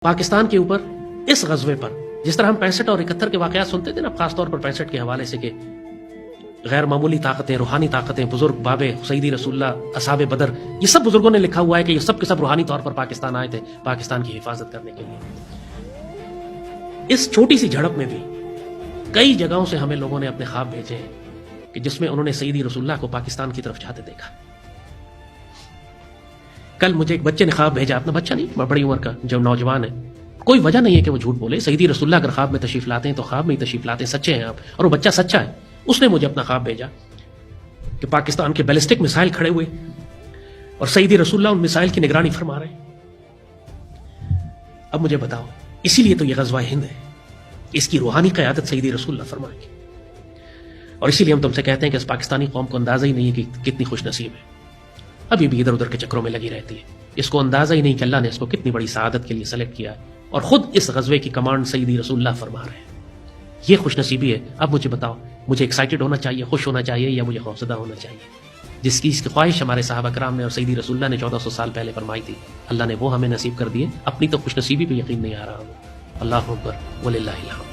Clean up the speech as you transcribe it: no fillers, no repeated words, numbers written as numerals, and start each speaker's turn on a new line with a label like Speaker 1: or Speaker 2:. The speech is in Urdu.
Speaker 1: پاکستان کے اوپر اس غزوے پر جس طرح ہم 65 اور 71 کے واقعات سنتے تھے نا، خاص طور پر 65 کے حوالے سے کہ غیر معمولی طاقتیں، روحانی طاقتیں، بزرگ بابے سیدی رسول اللہ، اصحاب بدر، یہ سب بزرگوں نے لکھا ہوا ہے کہ یہ سب کے سب روحانی طور پر پاکستان آئے تھے پاکستان کی حفاظت کرنے کے لیے۔ اس چھوٹی سی جھڑپ میں بھی کئی جگہوں سے ہمیں لوگوں نے اپنے خواب بھیجے ہیں کہ جس میں انہوں نے سیدی رسول اللہ کو پاکستان کی طرف جاتے دیکھا۔ کل مجھے ایک بچے نے خواب بھیجا، اپنا بچہ نہیں، بڑی عمر کا جو نوجوان ہے، کوئی وجہ نہیں ہے کہ وہ جھوٹ بولے، سیدی رسول اللہ اگر خواب میں تشریف لاتے ہیں تو خواب میں ہی تشریف لاتے ہیں، سچے ہیں آپ، اور وہ بچہ سچا ہے۔ اس نے مجھے اپنا خواب بھیجا کہ پاکستان کے بیلسٹک میسائل کھڑے ہوئے اور سیدی رسول اللہ ان میسائل کی نگرانی فرما رہے ہیں۔ اب مجھے بتاؤ، اسی لیے تو یہ غزوہ ہند ہے، اس کی روحانی قیادت سیدی رسول اللہ فرمائیں گے، اور اسی لیے ہم تم سے کہتے ہیں کہ اس پاکستانی قوم کو اندازہ ہی نہیں ہے کہ کتنی خوش نصیب ہے، ابھی بھی ادھر ادھر کے چکروں میں لگی رہتی ہے، اس کو اندازہ ہی نہیں کہ اللہ نے اس کو کتنی بڑی سعادت کے لیے سلیکٹ کیا ہے، اور خود اس غزوے کی کمانڈ سیدی رسول اللہ فرما رہے ہیں۔ یہ خوش نصیبی ہے۔ اب مجھے بتاؤ، مجھے ایکسائٹڈ ہونا چاہیے، خوش ہونا چاہیے، یا مجھے خوفزدہ ہونا چاہیے؟ جس کی خواہش ہمارے صحابہ کرام نے اور سیدی رسول اللہ نے 1400 سال پہلے فرمائی تھی، اللہ نے وہ ہمیں نصیب کر دیے، اپنی تو خوش نصیبی پہ یقین نہیں آ رہا ہوں۔ اللہ اکبر وللہ الحمد۔